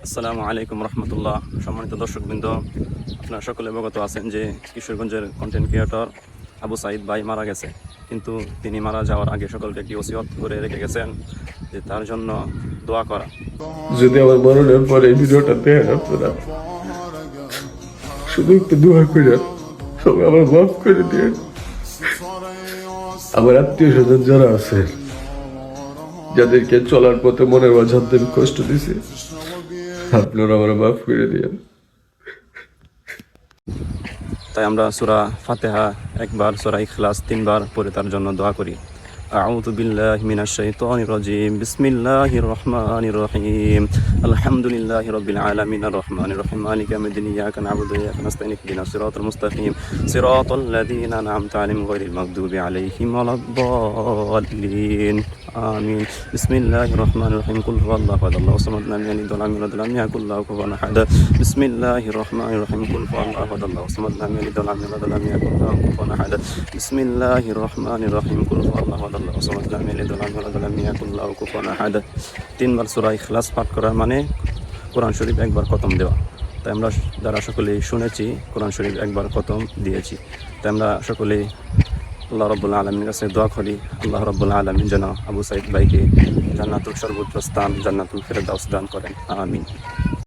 আসসালামু আলাইকুম রহমতুল্লাহ। সম্মানিত দর্শকবৃন্দ, আপনারা সকলে অবগত আছেন যে কিশোরগঞ্জের কন্টেন্ট ক্রিয়েটর আবু সাইদ ভাই মারা গেছে। কিন্তু তিনি মারা যাওয়ার আগে সকলকে একটি ওসিয়ত করে রেখে গেছেন যে তার জন্য দোয়া করা। যদি আমার মরণের পরে এই ভিডিওটা দেখেন আপনারা, শুধু একটু দোয়া করে সবাই আমার মাফ করে দিয়ে, আমার আত্মীয় স্বজন যারা আছে, যাদেরকে চলার পথে মনের মাঝে আমি কষ্ট দিছি, আপনারা আমার মাফ করে দিয়েন। তাই আমরা সূরা ফাতিহা একবার, সূরা ইখলাস 3 বার পড়ে তার জন্য দোয়া করি। আউযু বিল্লাহি মিনাশ শাইতানির রাজিম। বিসমিল্লাহির রহমানির রহিম। আলহামদুলিল্লাহি রাব্বিল আলামিন আর রহমানির রহিম মালিকি ইয়াউমিদ্দিন ইয়াকা না'বুদু ওয়া ইয়াকা নাস্তাইন ইহদিনাস সিরাতাল মুস্তাকিম সিরাতাল লাযিনা আন'আমতা আলাইহিম গায়রিল মাগদুবি আলাইহিম ওয়ালাদ-দাল্লিন। আমিন। বিসমিল্লাহির রহমানির রহিম। কুল হুয়াল্লাহু আহাদ আল্লাহুস সামাদ লাম ইয়ালিদ ওয়া লাম ইউলাদ ওয়া লাম ইয়াকুল লাহু কুফুওয়ান আহাদ। বিসমিল্লাহির রহমানির রহিম। কুল হুয়াল্লাহু আহাদ আল্লাহুস সামাদ লাম ইয়ালিদ ওয়া লাম ইউলাদ ওয়া লাম ইয়াকুল লাহু কুফুওয়ান আহাদ। বিসমিল্লাহির রহমানির রহিম। কুল হুয়াল্লাহু আহাদ আল্লাহুস সামাদ লাম ইয়ালিদ ওয়া লাম ইউলাদ ওয়া লাম ইয়াকুল লাহু কুফুওয়ান আহাদ। 3 বার সূরা ইখলাস পাঠ করা মানে কোরআন শরীফ একবার খতম দেওয়া। তাই আমরা যারা সকলেই শুনেছি কোরআন শরীফ একবার খতম দিয়েছি। তাই আমরা সকলেই আল্লাহ রাব্বুল আলামিনের কাছে দোয়া করি, আল্লাহ রাব্বুল আলামিন যেন আবু সাইদ ভাইকে জান্নাতুল সর্বোচ্চ স্থান, জান্নাতুল ফেরদাউস দান করেন। আমিন।